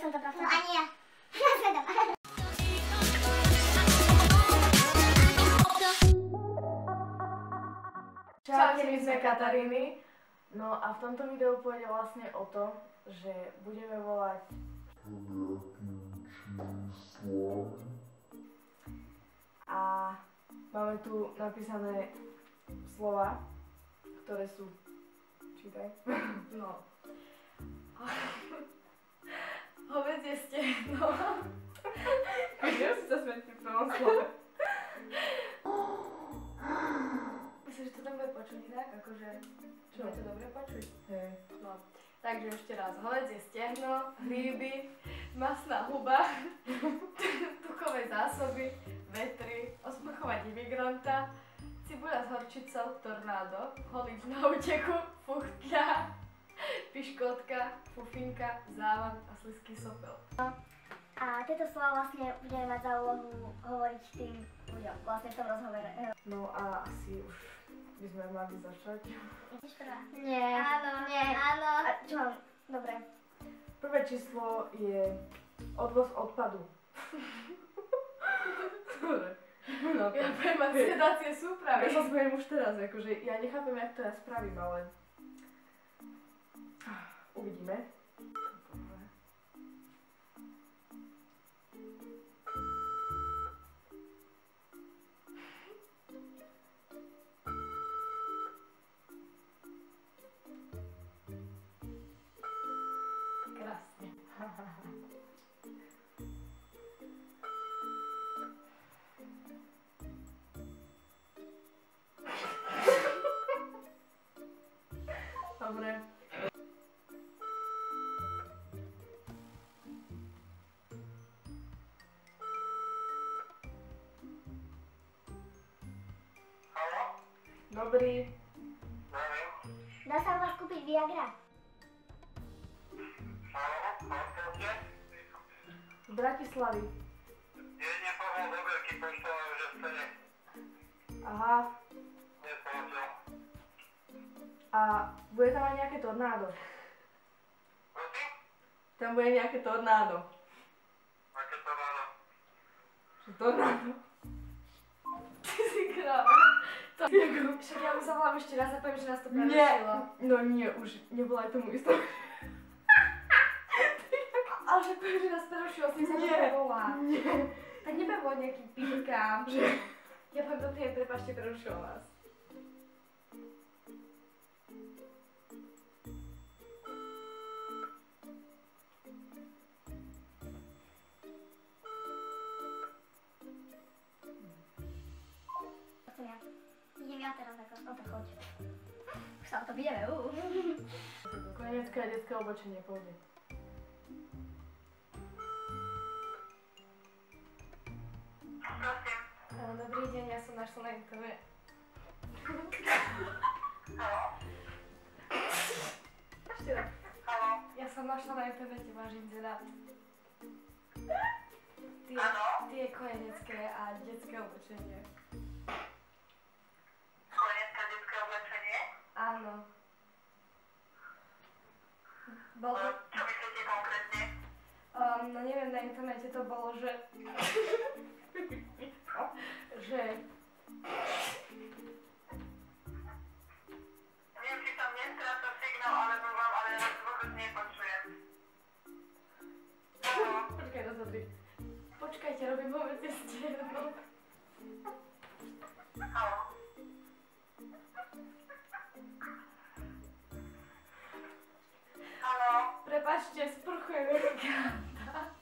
som to proste. No ani ja. Zvedom. Čaute, my sme Kataríny. No a v tomto videu pôjde vlastne o to, že budeme volať a máme tu napísané slova, ktoré sú... Čítaj. No. Hovedzie stehno. Kde si sa smeť pri prvom slove? Myslím, že to tam bude počuť inak, akože... Čo? Bude to dobre počuť? Hej. No. Takže ešte raz. Hovedzie stehno, hríby, masná huba, tukové zásoby, vetry, osmachovať imigranta, cibuľa s horčicou, tornádo, holič na úteku, fuchtľa, piškotka, fufinka, závan a slizký sopel. A tieto slova vlastne budeme mať za úlohu hovoriť tým ľuďom vlastne v tom rozhovore. No a asi už by sme mali začať. Ideš prvá? Nie. Áno, nie. Áno. A čo mám? Dobre. Prvé číslo je odvoz odpadu. Dobre. No, ja poviem mať sedácie súpravy. Ja sa smejem už teraz, akože ja nechápem, jak to ja spravím, ale... Uvidíme. Krásne. Dobre. Dobrý. Dá sa u vás kúpiť Viagra? Z Bratislavy. Jedine Pavel Doberky poslal, že stane. Aha. Nesplatil. A bude tam aj nejaké tornádo. Prosím? Tam bude nejaké tornádo. Aké to ráno? Že tornádo? Ty si kráva. Však ja mu zavolám ešte raz a poviem, že nás to prerušilo. No nie, už nebola aj tomu istá. Ale že poviem, že nás prerušilo, s tým sa to nevolá. Nie. Tak nebudem volať nejaký píkám, že... Ja poviem, dobrý, prepáčte, prerušilo vás. Idem ja teraz ako, no tak choď. Už sa o to vidíme, Kojenecké a detské oblečenie pôjde. Prosím. Dobrý deň, ja som našla na internete. Haló? Ešte raz. Haló? Ja som našla na internete váš inzerát. Áno? Tie kojenecké a detské oblečenie. Kojenecké detské oblečenie? Áno. Bol to... Čo myslíte konkrétne? No neviem, na internete to bolo, že... že... Neviem, či tam nestráca signál, alebo vám, ale ja vás vôbec nepočujem. Haló? Počkaj, rozhodri. Počkajte, robím hovedzie stehno. Haló? Haló? Prepáčte, sprchujem imigranta.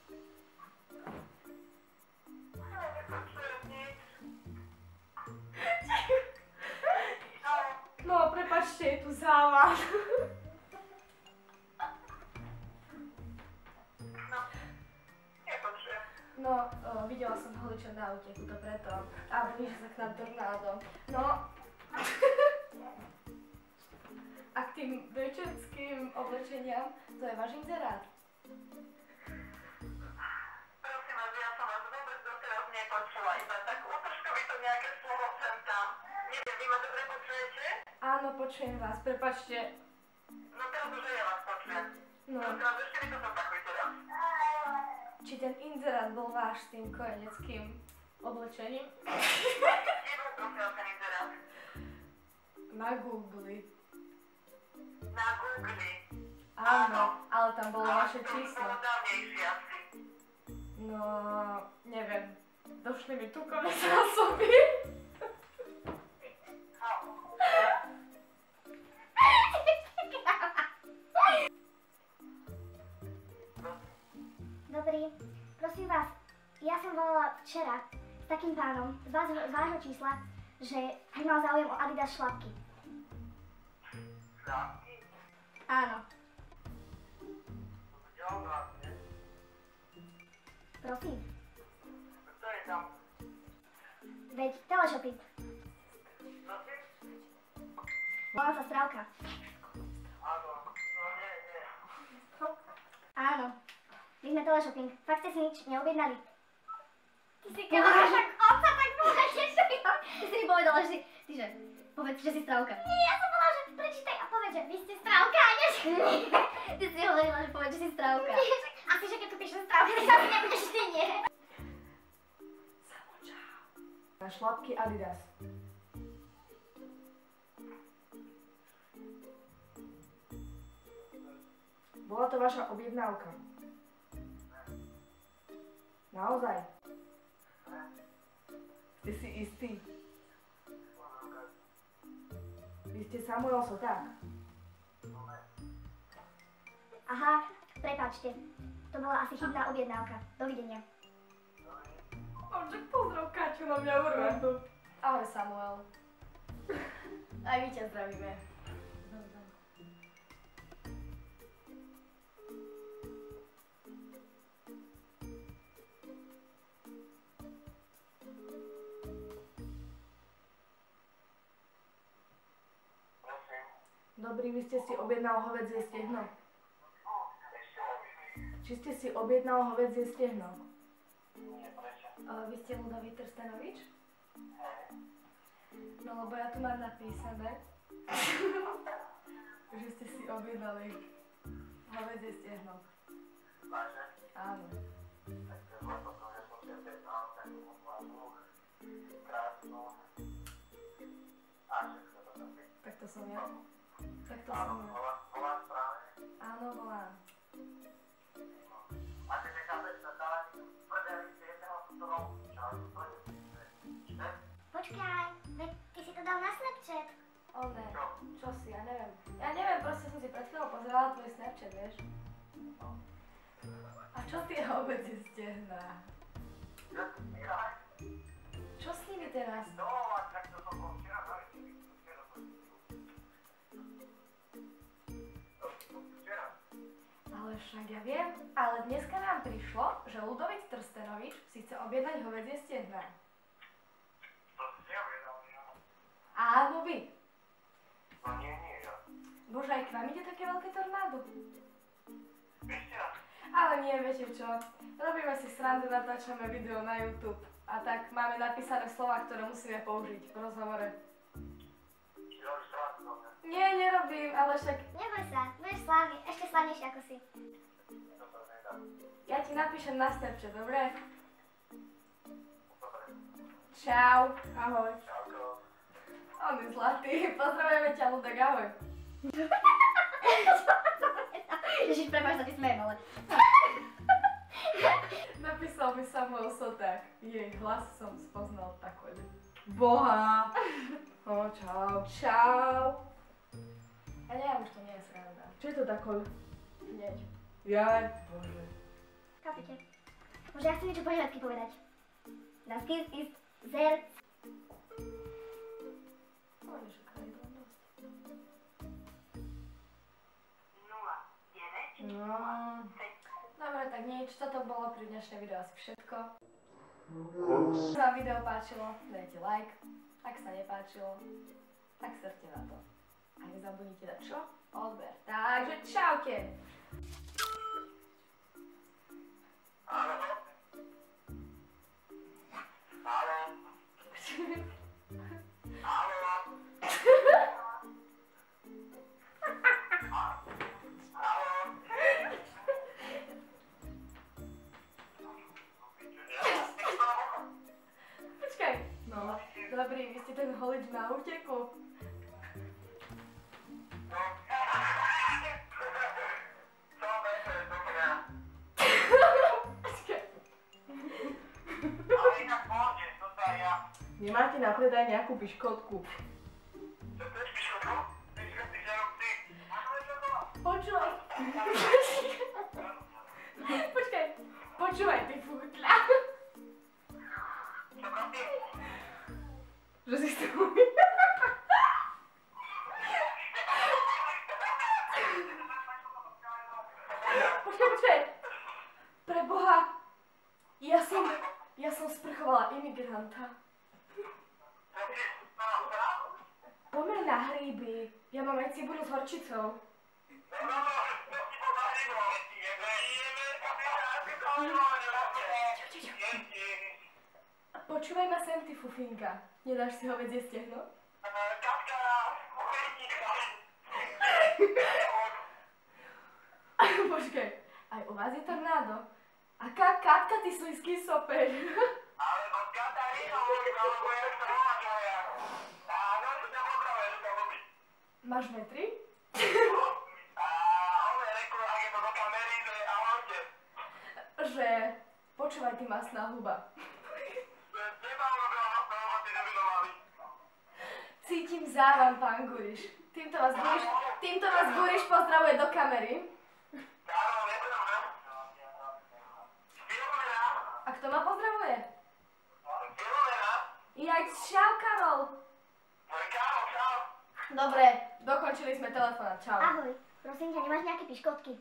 Nepočujem nič. No, prepáčte, je tu závan. No, nepočujem. No, videla som holiča na úteku, to preto. A blíži sa k nám tornádo. No. A k tým večerským oblečeniam, to je váš inzerát. Prosím vás, ja som vás vôbec doteraz nepočula, iba tak útržkovito nejaké slovo sem tam. Neviem, vy ma dobre počujete? Áno, počujem vás, prepáčte. No teraz už aj ja vás počujem. No. Teraz ešte mi to zopakujte raz. či ten inzerát bol váš s tým kojeneckým oblečením? Kde bol prosím ten inzerát? Na Google. Na Google. Áno, ale tam bolo vaše To číslo. bolo dávnejšie asi. No, neviem. Došli mi tukové zásoby. Dobrý, prosím vás, ja som volala včera s takým pánom z vášho čísla, že by mal záujem o Adidas šlapky. Šľapky? Áno, Kde on vlastne? prosím. Kto je tam? Veď teleshopping. Prosím? Volám sa Strávka. Áno. No nie. Áno, my sme teleshopping. Fakt ste si nič neobjednali. Ty si Boha, však on sa tak povedal, že ty si mi povedala, že ty že, povedz, že si Strávka. Nie, ja som povedala, že prečítaj a povedz, že vy ste Strávka, a nie, že ty si hovorila, že povedz, že si Strávka. Nie, asi, že keď tu píšem Strávka, tak asi nebudeš ty, nie. Na šlapky Adidas. Bola to vaša objednávka. Naozaj? Ste si istí? Vy ste Samuel Soták. Aha, prepáčte. To bola asi chybná objednávka. Dovidenia. Oček pozdrav, Kaťu, na mňa urve. Ahoj, Samuel. Aj my ťa zdravíme. Prosím. Dobrý, vy ste si objednal hovädzie stehno. Či ste si objednal hovädzie stehno? Nie, prečo? Vy ste Ľudovít Trstenovič? No lebo ja tu mám napísané, že ste si objednali hovädzie stehno. Vážne? Áno. Tak to je zle potom, ja som si objednal takú mladú, krásnu a všetko to tam je. Tak to som ja. Tak to Áno, som ja. volá správne. Áno, volám. A ty nechápeš na táľani prdeli si jedného tutovou času, Počkaj, veď ty si to dal na Snapchat. Ne. Čo si, ja neviem. Ja neviem, proste som si pred chvíľou pozerala tvoj Snapchat, vieš? A čo tie hovädzie stehná? Čo s nimi teraz? No, a tak to som bol včera, včera. Ale však ja viem, ale dneska nám prišlo, že Ľudovít Trstenovič si chce objednať hovädzie stehná. To si objednal, ja. Áno, vy. No nie, ja. Bože, aj k vám ide také veľké tornádo. Ešte? Ale nie, viete čo, robíme si srandu, natáčame video na YouTube a tak máme napísané slova, ktoré musíme použiť v rozhovore. Či robíš srandu do mňa? Nie, nerobím, ale však Neboj sa, budeš slávny, ešte slávnejší ako si. To sa nedá. ja ti napíšem na Snapchat, dobre? Dobre. Čau. Ahoj. Čauko. On je zlatý, pozdravujeme ťa, Ľudek, ahoj. Ježiš, prepáč, sa ti smejem, ale... Napísal mi Samuel Soták, jej hlas som spoznal takhle. Boha! No, čau. Čau. Ja neviem, už to nie je sranda. Čo je to takové? Hneď. Jaj, bože. Chápete? Môže ja chcem niečo po nemecky povedať. Das Kind ist sehr... Môžeš ukradnúť dosť. 09. No. Dobre, tak nič, toto bolo pri dnešné video asi všetko. Ak sa vám video páčilo, dajte like. Ak sa nepáčilo, tak srte na to. A nezabudnite dať čo? Odber. Takže čaute! Áno. Áno. Áno. Áno. volič na úteku. Ale inak pohode, toto aj ja. Nemáte na predaj nejakú piškotku? Čo chceš piškotku? Piškotky žerobci. Počúvaj. Počkaj. Počúvaj, ty fútľa. Čo prosím? Že si to Počkaj. Preboha. Ja som sprchovala imigranta. Poďme na hríby. Ja mám aj cibulu s horčicou. Počúvaj ma sem, ty fufinka. Nedáš si hovedzie stehno? Katka, uchytníka. Počkaj, aj u vás je tornádo. Aká Katka, ty slizký sopeň. Alebo Katarína, alebo jak sa volá tvoja. Áno, to ťa pozdravuje, že ťa ľubí. Máš metry? A ove rekl, ak je to do kamery, že ahojte. Že počúvaj, ty masná huba. Teba urobila vlastná hlava, ty nevinovali. Cítim závan, pán Guriš. Týmto vás Guriš pozdravuje do kamery. Áno, netreba. Filomena. A kto ma pozdravuje? Filomena. Jak čau, Karol. Kámo, čau. Dobre, dokončili sme telefón. Čau. Ahoj, prosím ťa, nemáš nejaké piškotky?